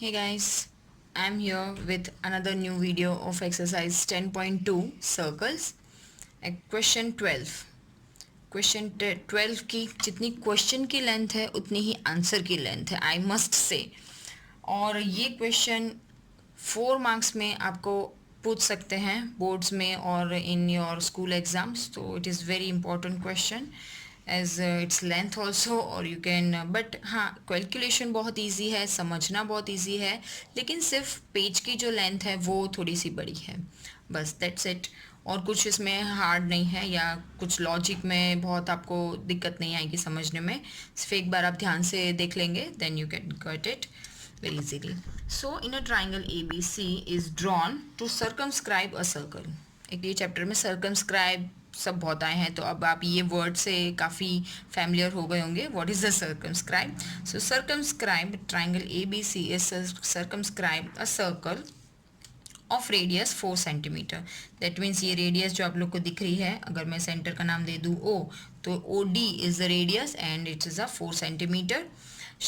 Hey guys, I'm here with another new video of exercise 10.2 circles. Question 12. Question 12 की जितनी question की length है उतनी ही आंसर की लेंथ है, आई मस्ट से। और ये क्वेश्चन 4 मार्क्स में आपको पूछ सकते हैं बोर्ड्स में और इन योर स्कूल एग्जाम्स, तो it is very important question as its length also. और यू कैन बट हाँ, कैलकुलेशन बहुत ईजी है, समझना बहुत ईजी है, लेकिन सिर्फ पेज की जो लेंथ है वो थोड़ी सी बड़ी है, बस दैट्स इट। और कुछ इसमें हार्ड नहीं है या कुछ लॉजिक में बहुत आपको दिक्कत नहीं आएगी समझने में। सिर्फ एक बार आप ध्यान से देख लेंगे, then you can get it very easily. So in a triangle ABC is drawn to circumscribe a circle. एक ये चैप्टर में circumscribe सब बहुत आए हैं, तो अब आप ये वर्ड से काफ़ी फैमिलियर हो गए होंगे. What is the circumscribe? So circumscribe triangle ABC is circumscribe a circle of radius 4 centimetre. That means ये रेडियस जो आप लोग को दिख रही है, अगर मैं सेंटर का नाम दे दूँ O, तो OD is the radius and it is a 4 centimetre,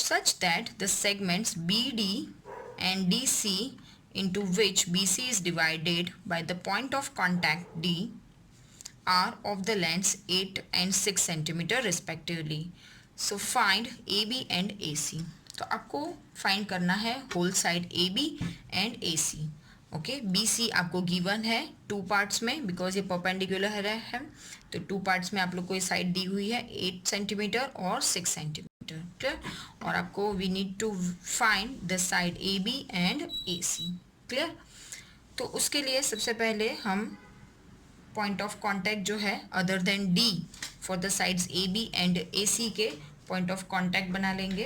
such that the segments BD and DC into which BC is divided by the point of contact D are of the lengths 8 and 6 centimeter respectively. So find AB and AC. तो आपको find करना है whole side AB and AC. Okay, BC आपको given है 2 parts में, because ये perpendicular है, तो 2 पार्ट्स में आप लोग को ये साइड दी हुई है 8 सेंटीमीटर और 6 सेंटीमीटर. क्लियर? और आपको we need to find the side AB and AC. Clear? तो उसके लिए सबसे पहले हम पॉइंट ऑफ कांटेक्ट जो है other than D for the sides AB and AC के पॉइंट ऑफ कांटेक्ट बना लेंगे.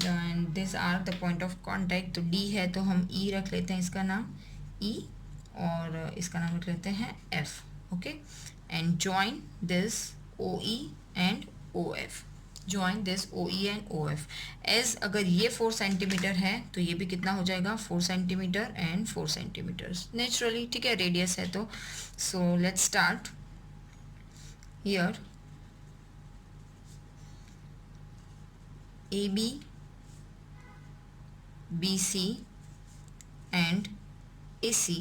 And this are the point of contact. तो D है तो हम E रख लेते हैं इसका नाम E, और इसका नाम रख लेते हैं F. Okay, and join this OE and OF. Join this OE and OF. As अगर ये 4 सेंटीमीटर है तो ये भी कितना हो जाएगा, 4 सेंटीमीटर एंड 4 सेंटीमीटर नेचुरली. ठीक है, रेडियस है तो. So let's start here. AB, BC and AC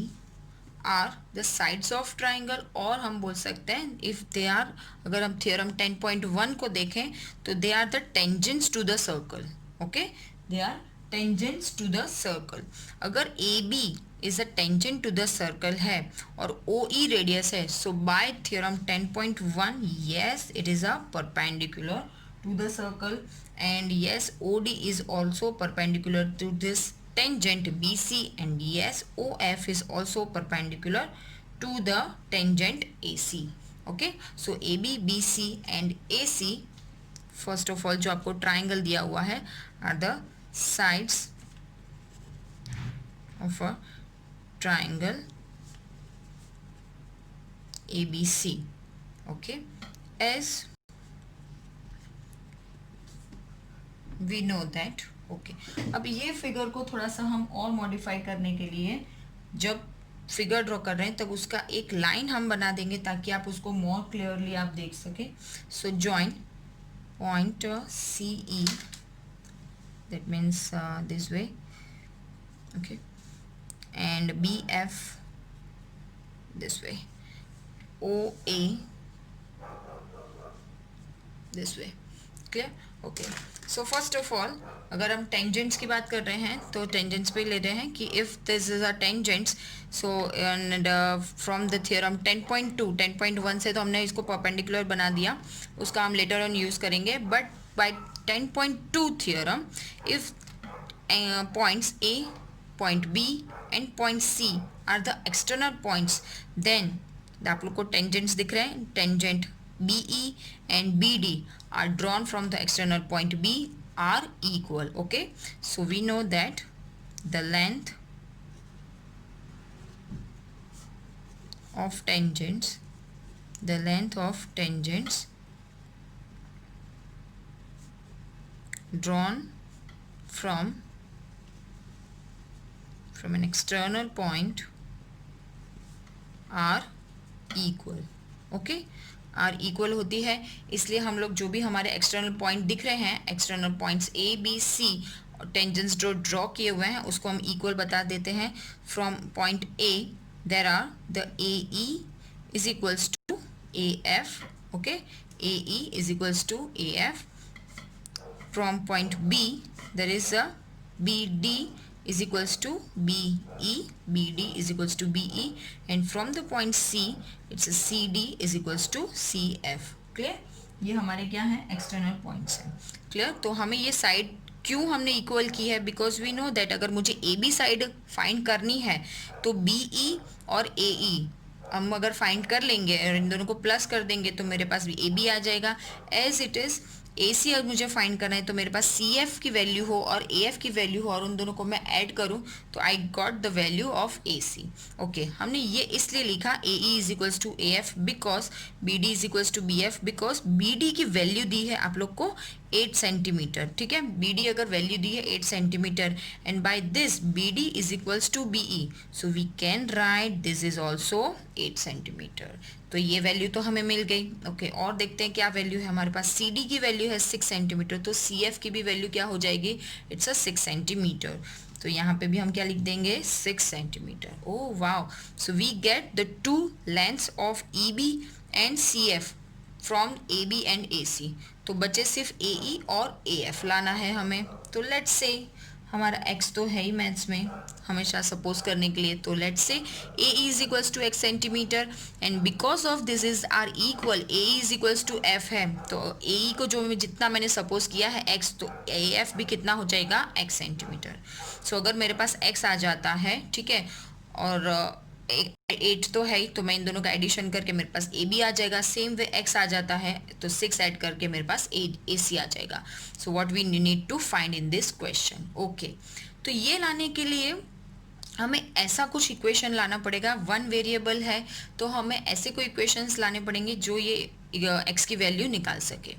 are the sides of triangle. और हम बोल सकते हैं इफ दे आर, अगर हम थ्योरम 10.1 को देखें तो they are the tangents to the circle. Okay, they are tangents to the circle. अगर A B is a tangent to the circle है और ओ ई रेडियस है, so by theorem 10.1 yes it is a perpendicular to the circle, and yes OD is also perpendicular to this tangent BC, and yes OF is also perpendicular to the tangent AC. okay, so AB, BC and AC, first of all जो आपको triangle दिया हुआ है are the sides of a triangle ABC. okay, as we know that. Okay, अब ये figure को थोड़ा सा हम और मॉडिफाई करने के लिए, जब फिगर ड्रॉ कर रहे हैं तब उसका एक लाइन हम बना देंगे ताकि आप उसको मोर क्लियरली आप देख सकें. So join point CE, that means this way. Okay, and BF this way, OA this way. Clear? Okay, so first of all अगर हम टेंजेंट्स की बात कर रहे हैं तो टेंजेंट्स पे ले रहे हैं कि if this is a tangents, so and from the theorem 10.2, 10.1 से तो हमने इसको परपेंडिकुलर बना दिया, उसका हम लेटर ऑन यूज़ करेंगे. But by 10.2 theorem, if points A, point B and point C are the external points, then आप लोग को टेंजेंट्स दिख रहे हैं, tangent BE and BD are drawn from the external point B are equal. okay, so we know that the length of tangents, the length of tangents drawn from an external point are equal. okay, are equal होती है, इसलिए हम लोग जो भी हमारे external point दिख रहे हैं, external points A, B, C, tangents जो ड्रॉ किए हुए हैं उसको हम इक्वल बता देते हैं. From point A there are the A E is equals to A F. Okay, A E is equals to A F. From point B there is a B D is equals to BE, BD is equals to BE, and from the point C it's a CD is equals to CF. Clear? ये हमारे क्या हैं, external points हैं. Clear? तो हमें ये side क्यों हमने इक्वल की है, बिकॉज वी नो दैट अगर मुझे ए बी साइड फाइंड करनी है तो BE और AE हम अगर फाइंड कर लेंगे और इन दोनों को प्लस कर देंगे तो मेरे पास भी AB आ जाएगा. एज इट इज़ AC अगर मुझे फाइंड करना है तो मेरे पास CF की वैल्यू हो और AF की वैल्यू हो और उन दोनों को मैं ऐड करूं तो I got the value of AC. Okay, हमने ये इसलिए लिखा AE is equals to AF because BD is equals to BF, because BD की वैल्यू दी है आप लोग को 8 सेंटीमीटर. ठीक है, BD अगर वैल्यू दी है 8 centimetre and by this BD is equals to BE, so we can write this is also 8 centimetre. तो ये वैल्यू तो हमें मिल गई. ओके, और देखते हैं क्या वैल्यू है हमारे पास. CD की वैल्यू है 6 सेंटीमीटर, तो CF की भी वैल्यू क्या हो जाएगी, इट्स अ 6 सेंटीमीटर. तो यहाँ पे भी हम क्या लिख देंगे, 6 centimetre. Oh wow, so we get the two lengths of EB and CF from AB and AC. तो बचे सिर्फ AE और AF लाना है हमें. तो लेट्स से हमारा x तो है ही मैथ्स में हमेशा सपोज करने के लिए. तो let's say AE is equals to x centimetre and because of this is are equal AE is equals to F है. तो AE को जो जितना मैंने सपोज किया है x, तो AF भी कितना हो जाएगा, x सेंटीमीटर. सो अगर मेरे पास x आ जाता है, ठीक है, और 8 तो है ही, तो मैं इन दोनों का एडिशन करके मेरे पास AB आ जाएगा. सेम वे x आ जाता है तो 6 ऐड करके मेरे पास AC आ जाएगा. So what we need to find in this question. Okay, तो ये लाने के लिए हमें ऐसा कुछ इक्वेशन लाना पड़ेगा. वन वेरिएबल है तो हमें ऐसे कोई इक्वेशंस लाने पड़ेंगे जो ये x की वैल्यू निकाल सके.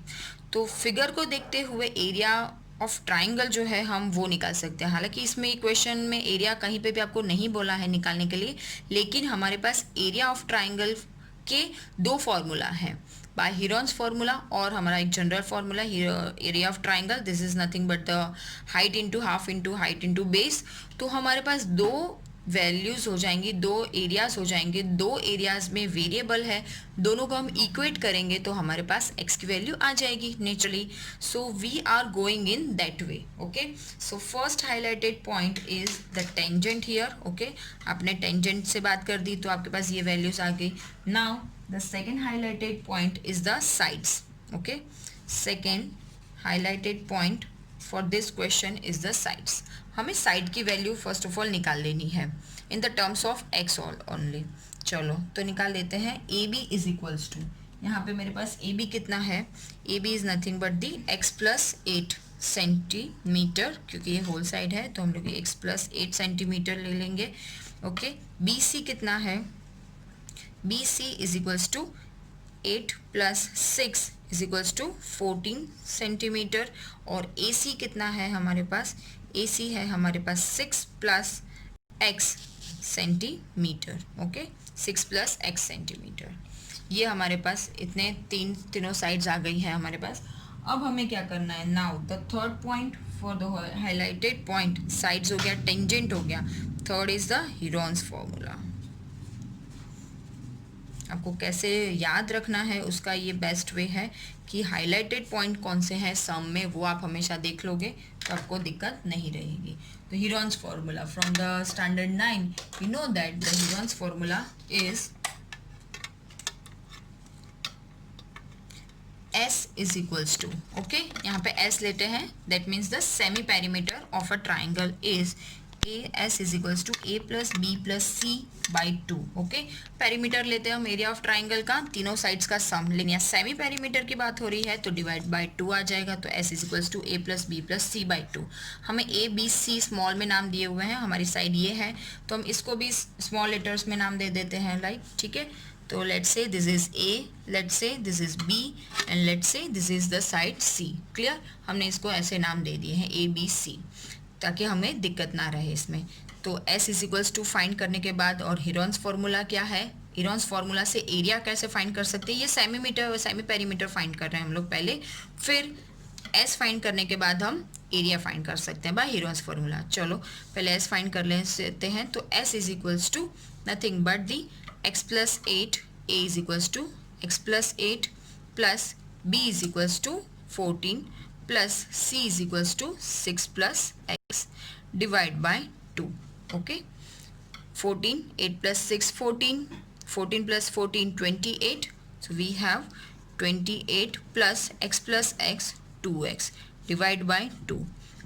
तो फिगर को देखते हुए एरिया ऑफ ट्राइंगल जो है हम वो निकाल सकते हैं. हालांकि इसमें इक्वेशन में एरिया कहीं पे भी आपको नहीं बोला है निकालने के लिए, लेकिन हमारे पास एरिया ऑफ ट्राइंगल के दो फॉर्मूला हैं, बाय हीरोन्स फार्मूला और हमारा एक general formula area of triangle. This is nothing but the height into half into height into base. तो हमारे पास दो वैल्यूज़ हो जाएंगी, दो एरियाज हो जाएंगे. दो एरियाज में वेरिएबल है, दोनों को हम इक्वेट करेंगे तो हमारे पास x की वैल्यू आ जाएगी naturally. So we are going in that way. Okay, so first highlighted point is the tangent here. Okay, आपने टेंजेंट से बात कर दी तो आपके पास ये वैल्यूज आ गई. Now the second highlighted point is the sides. Okay, second highlighted point for this question is the sides. हमें side की वैल्यू फर्स्ट ऑफ ऑल निकाल लेनी है in the terms of x only. चलो तो निकाल लेते हैं. AB इज इक्वल्स टू, यहाँ पे मेरे पास AB कितना है, AB is nothing but the x plus 8 centimetre, क्योंकि ये होल साइड है तो हम लोग x प्लस 8 सेंटीमीटर ले लेंगे. ओके, BC कितना है, BC is equals to 8 plus 6 is equals to 14 centimetre. और AC कितना है हमारे पास, AC है हमारे पास 6 plus x centimetre. Okay, 6 plus x centimetre. ये हमारे पास इतने तीनों साइड्स आ गई है हमारे पास. अब हमें क्या करना है, now the third point for the highlighted point, sides हो गया, टेंजेंट हो गया. Third is the Heron's formula. आपको कैसे याद रखना है उसका ये बेस्ट वे है कि हाईलाइटेड पॉइंट कौन से हैं सम में, वो आप हमेशा देख लोगे तो आपको दिक्कत नहीं रहेगी. तो Heron's formula from the standard 9 you know that the Heron's formula is S is equals to. Okay, यहाँ पे S लेते हैं, that means the semi perimeter of a triangle is AS is equals to A plus B plus C by 2. Okay, perimeter लेते हैं हम area of triangle का, तीनों sides का सम. लेकिन यहाँ सेमी पेरीमीटर की बात हो रही है तो डिवाइड बाई 2 आ जाएगा. तो S is equals to A plus B plus C by 2. हमें A B C स्मॉल में नाम दिए हुए हैं, हमारी साइड ये है तो हम इसको भी स्मॉल लेटर्स में नाम दे देते हैं, लाइक. ठीक है, तो लेट्स से this is A, let's say this is B and let's say this is the side C. Clear, हमने इसको ऐसे नाम दे दिए हैं A B C ताकि हमें दिक्कत ना रहे इसमें. तो S is equals to find करने के बाद, और हीरोन्स फार्मूला क्या है, हीरोन्स फार्मूला से एरिया कैसे फाइंड कर सकते हैं, ये सेमी पेरीमीटर फाइंड कर रहे हैं हम लोग पहले, फिर एस फाइंड करने के बाद हम एरिया फाइंड कर सकते हैं बाय हीरोन्स फॉर्मूला। चलो पहले एस फाइंड कर लेते हैं। तो S is equals to nothing but the x plus 8, A is equals to x plus 8 plus B is equals to 14 plus C is equals to 6 plus x divide by 2। Okay, 14, 8 plus 6, 14, 14 plus 14, 28. So we have 28 plus x 2x divide by 2.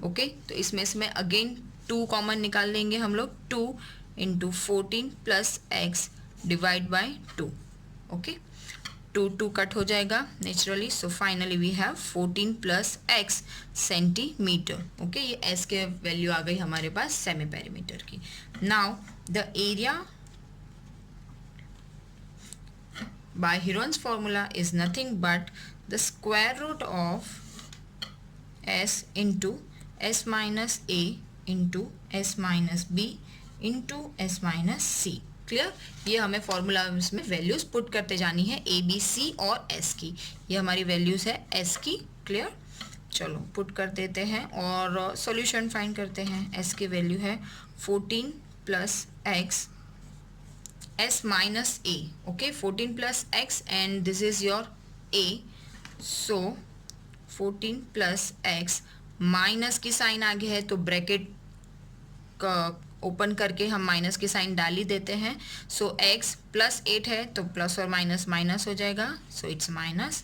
Okay, तो इसमें से again 2 common निकाल लेंगे हम लोग। 2 into 14 plus x divide by 2। Okay, 2 cut हो जाएगा naturally. So finally we have 14 plus x centimetre. Okay, ये एस के वैल्यू आ गई हमारे पास सेमी पेरीमीटर की। Now the area by Heron's formula is nothing but the square root of S into S minus A into S minus B into S minus C. Clear, ये हमें formula में values put करते जानी है A B C और S की। ये हमारी वैल्यूज है एस की। क्लियर, चलो पुट कर देते हैं और सॉल्यूशन फाइंड करते हैं। एस की वैल्यू है 14 plus x S minus A. Okay, 14 plus x and this is your A. So 14 plus x minus की साइन आगे है तो ब्रैकेट का ओपन करके हम माइनस की साइन डाल ही देते हैं। सो x प्लस 8 है तो प्लस और माइनस माइनस हो जाएगा। So it's minus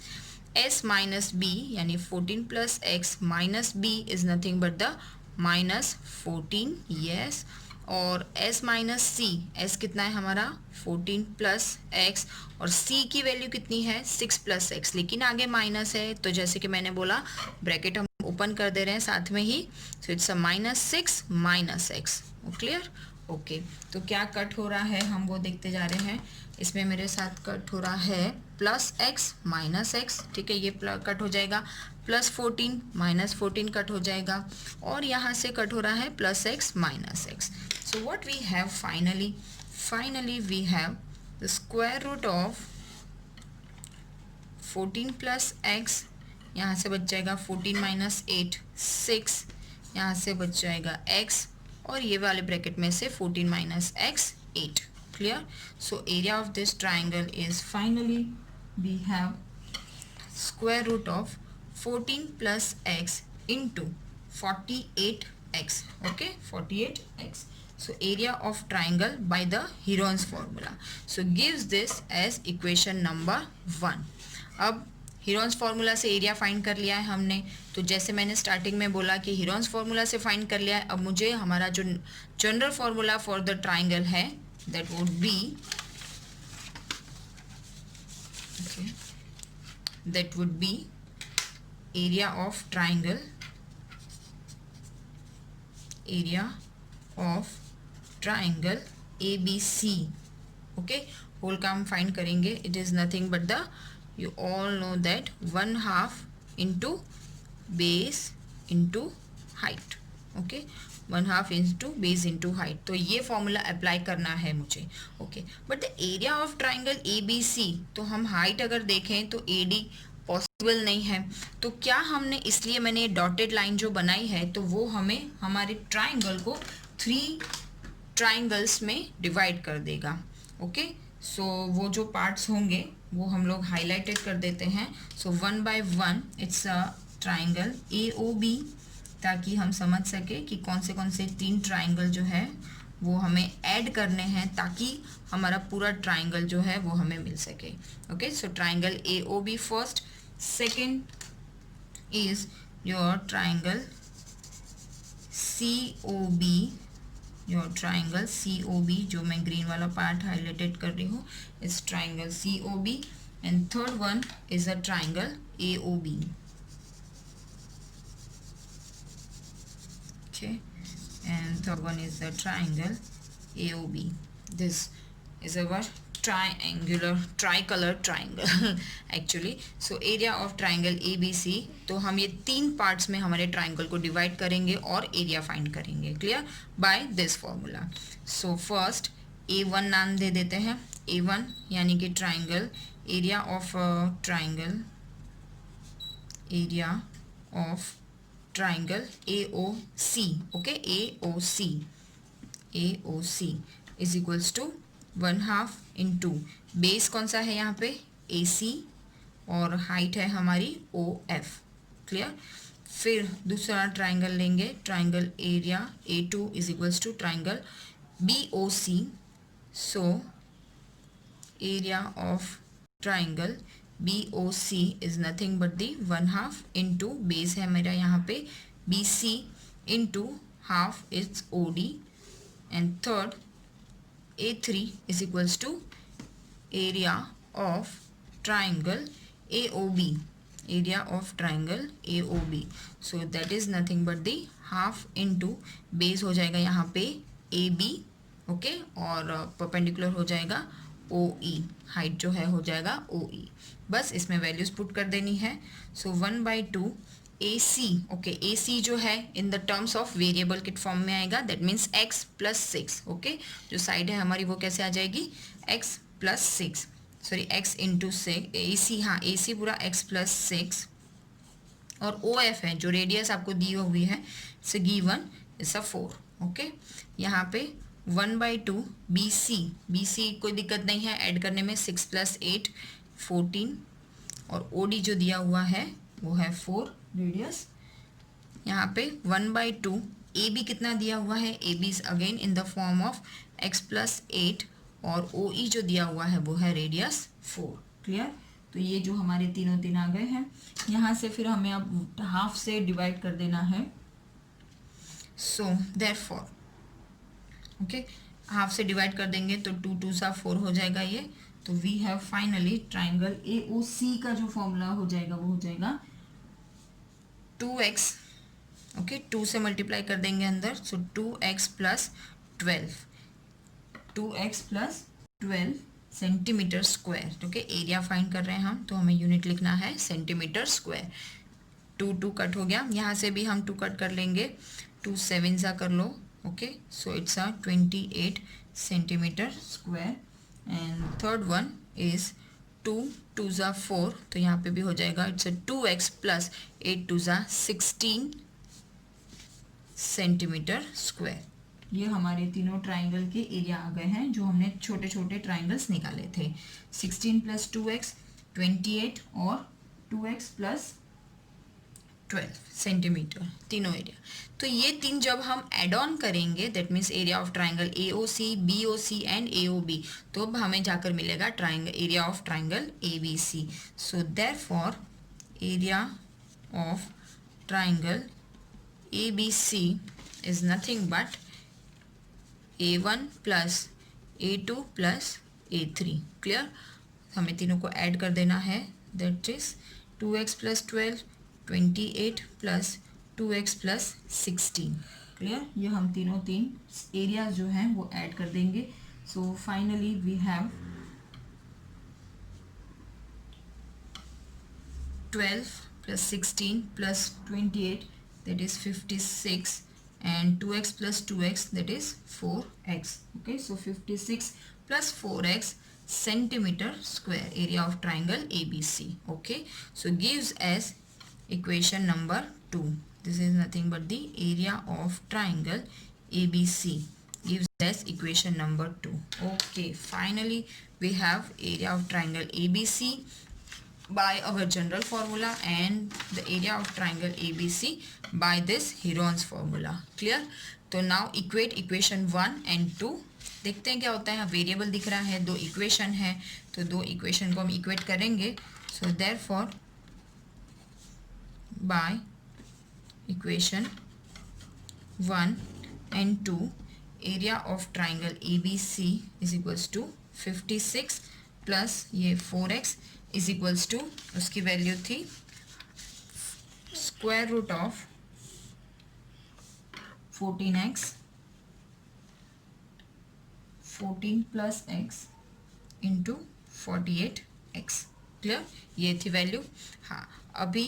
s minus B यानी 14 plus x minus B is nothing but the minus 14। Yes, और s माइनस सी, s कितना है हमारा 14 प्लस एक्स और c की वैल्यू कितनी है 6 प्लस एक्स, लेकिन आगे माइनस है तो जैसे कि मैंने बोला ब्रैकेट हम ओपन कर दे रहे हैं साथ में ही। So it's a -6 minus x. Clear, okay, तो क्या कट हो रहा है हम वो देखते जा रहे हैं। इसमें मेरे साथ कट हो रहा है प्लस एक्स माइनस एक्स। ठीक है, ये कट हो जाएगा। प्लस 14 माइनस 14 कट हो जाएगा और यहाँ से कट हो रहा है plus x minus x. So what we have finally we have the square root of 14 plus x, यहाँ से बच जाएगा 14 माइनस 8 6, यहाँ से बच जाएगा x और ये वाले ब्रैकेट में से 14 minus x 8। Clear, so area of this triangle is finally we have square root of 14 plus x into 48x। Okay, 48x. So area of triangle by the Heron's formula. So gives this as equation number 1. अब Heron's formula से area find कर लिया है हमने। तो जैसे मैंने starting में बोला कि हीरोन्स फार्मूला से फाइंड कर लिया है, अब मुझे हमारा जो general formula for the triangle है that would be area of triangle, area of triangle ABC। Okay, whole का हम फाइंड करेंगे। It is nothing but the, you all know that 1/2 into base into height। Okay, 1/2 into base into height। तो ये formula apply करना है मुझे। Okay, but the area of triangle ABC, तो हम हाइट अगर देखें तो AD पॉसिबल नहीं है। तो क्या हमने, इसलिए मैंने डॉटेड लाइन जो बनाई है तो वो हमें हमारे ट्राइंगल को 3 ट्राइंगल्स में डिवाइड कर देगा। ओके, सो वो जो पार्ट्स होंगे वो हम लोग हाईलाइटेड कर देते हैं। सो 1 by 1 it's a triangle AOB, ताकि हम समझ सके कि कौन से 3 ट्राइंगल जो है वो हमें ऐड करने हैं ताकि हमारा पूरा ट्राइंगल जो है वो हमें मिल सके। Okay, so triangle AOB first. Second is your triangle COB, your triangle COB, जो मैं ग्रीन वाला पार्ट हाईलाइटेड कर रही हूँ, इस triangle COB। And third one is a triangle AOB। okay, and third one is the triangle AOB. This is our tricolor triangle actually. So area of triangle ABC, तो हम ये 3 parts में हमारे triangle को डिवाइड करेंगे और area find करेंगे। Clear, by this formula. So first A1 नाम दे देते हैं। A1 यानी कि triangle, area of triangle, area of triangle AOC, okay, AOC is equals to 1/2 into base कौन सा है यहाँ पे AC और हाइट है हमारी OF, क्लियर। फिर दूसरा ट्राइंगल लेंगे, triangle area A2 is equals to triangle BOC, so area of triangle BOC is nothing but the 1/2 into base है मेरा यहाँ पे BC into half is OD, and third A3 is equals to area of triangle AOB, area of triangle AOB, so that is nothing but the half into base हो जाएगा यहाँ पे AB, okay, और perpendicular हो जाएगा OE, height जो है हो जाएगा OE। बस इसमें वैल्यूज पुट कर देनी है। सो 1/2 AC, ओके, AC जो है in the terms of variable के फॉर्म में आएगा, दैट मीन्स x + 6, ओके। जो साइड है हमारी वो कैसे आ जाएगी x + 6, सॉरी x × 6, AC, हाँ AC पूरा x + 6, और OF है जो रेडियस आपको दी हुई है, इट्स गिवन, इट्स 4, ओके। यहाँ पे 1/2 BC कोई दिक्कत नहीं है ऐड करने में, 6 + 8 14, और OD जो दिया हुआ है वो है 4 रेडियस। यहाँ पे 1/2 AB कितना दिया हुआ है, AB is again in the form of x + 8, और OE जो दिया हुआ है वो है रेडियस 4, क्लियर। तो ये जो हमारे तीनों तीन आ गए हैं, यहाँ से फिर हमें अब हाफ से डिवाइड कर देना है। सो देयरफॉर, ओके, हाफ से डिवाइड कर देंगे तो 2 2 सा 4 हो जाएगा ये। तो we have finally triangle AOC का जो फॉर्मूला हो जाएगा वो हो जाएगा 2x, ओके, 2 से मल्टीप्लाई कर देंगे अंदर, सो 2x + 12, 2x + 12 centimetre square, okay. Area find कर रहे हैं हम, तो हमें यूनिट लिखना है सेंटीमीटर स्क्वायर। 2 2 कट हो गया, यहाँ से भी हम 2 कट कर लेंगे, 2 7 सा कर लो, okay, so it's 28 centimetre square. And third one is 2 2 ज़ा 4, तो यहाँ पे भी हो जाएगा, इट्स 2x + 8 2 ज़ा 16 सेंटीमीटर स्क्वायर। ये हमारे तीनों ट्राइंगल के एरिया आ गए हैं जो हमने छोटे छोटे ट्राइंगल्स निकाले थे। 16 + 2x 28, और 2x + 12 सेंटीमीटर, तीनों एरिया। तो ये तीन जब हम एड ऑन करेंगे, that means area of triangle AOC, BOC and AOB, तो अब हमें जाकर मिलेगा triangle area of triangle ABC। So therefore area of triangle ABC is nothing but A1 + A2 + A3, clear. हमें तीनों को ऐड कर देना है, that is 2x + 12 28 + 2x + 16, clear. ये हम तीनों तीन एरिया जो हैं वो ऐड कर देंगे। So finally we have 12 + 16 + 28, that is 56, and 2x + 2x, that is 4x, okay। so 56 + 4x centimeter square area of triangle ABC, okay। so gives us equation number 2, this is nothing but the area of triangle ABC, gives us equation number 2, okay। finally we have area of triangle ABC by our general formula and the area of triangle ABC by this Heron's formula, clear। तो now equate equation 1 and 2, देखते हैं क्या होता है। Variable दिख रहा है, दो इक्वेशन है, तो दो इक्वेशन को हम इक्वेट करेंगे। So therefore by equation 1 and 2 area of triangle ABC is equals to 56 plus ये 4x is equals to, उसकी वैल्यू थी square root of 14x 14 plus x into 48x, clear. ये थी वैल्यू। हाँ, अभी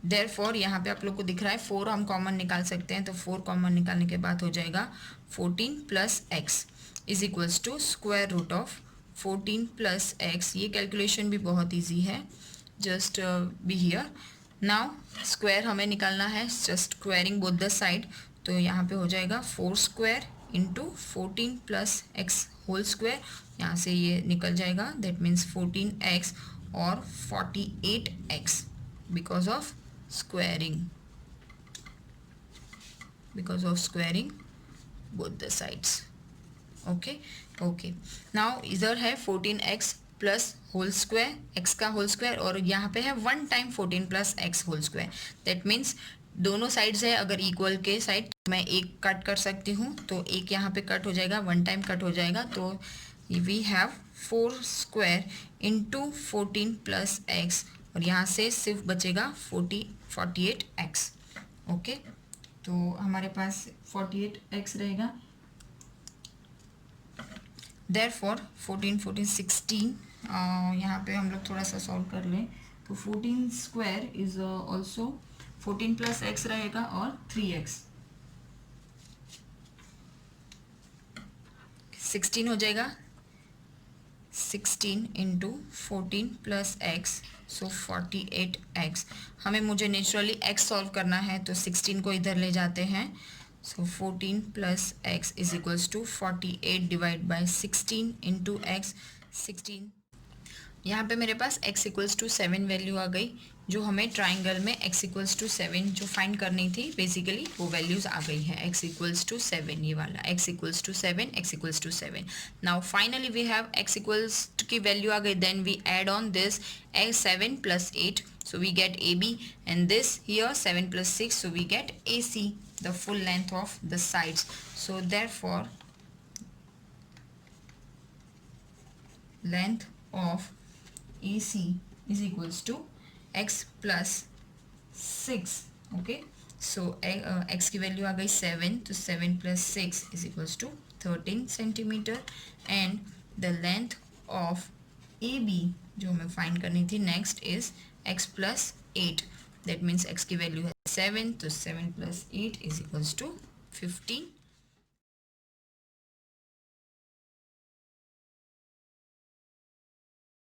देयरफॉर यहाँ पे आप लोग को दिख रहा है 4 हम कॉमन निकाल सकते हैं, तो 4 कॉमन निकालने के बाद हो जाएगा 14 + x is equals to square root of 14 + x। ये कैलकुलेशन भी बहुत इजी है, just be here. Now square हमें निकालना है, just squaring both the side, तो यहाँ पे हो जाएगा 4 square into 14 plus x whole square, यहाँ से ये निकल जाएगा, दैट मीन्स 14x और 48x because of squaring, because of squaring both the sides. Okay now इधर है 14x plus whole square, x का होल स्क्वायर, और यहाँ पे है 1 time 14 plus x whole square, that means दोनों साइड्स है, अगर इक्वल के साइड मैं एक कट कर सकती हूँ, तो एक यहाँ पे कट हो जाएगा, 1 टाइम कट हो जाएगा, तो we have 4 square into 14 plus x, और यहाँ से सिर्फ बचेगा 48x. ओके, तो हमारे पास 48x रहेगा, देयरफॉर 16 यहाँ पे हम लोग थोड़ा सा सॉल्व कर लें, तो 14 square is also 14 plus x रहेगा और 3x, 16 हो जाएगा, 16 इंटू 14 प्लस एक्स, सो 48x. मुझे नेचुरली x सॉल्व करना है, तो 16 को इधर ले जाते हैं, so 14 plus x is equals to 48 divide by 16 into x, 16. यहाँ पे मेरे पास x इक्वल्स टू 7 वैल्यू आ गई, जो हमें ट्राइंगल में x इक्वल्स टू 7 जो फाइंड करनी थी, बेसिकली वो वैल्यूज़ आ गई है, x इक्वल्स टू 7, ये वाला x equals to 7, x equals to 7. Now finally we have x equals की वैल्यू आ गई, then we add on this 7 plus 8, so we get AB, and this here 7 plus 6, so we get AC, the full length of the sides. So therefore length of AC is equals to x plus 6. Okay, so x की value आ गई 7, तो 7 plus 6 is equals to 13 centimeter, and the length of AB जो हमें find करनी थी next is x plus 8, that means x की value है 7, तो 7 plus 8 is equals to 15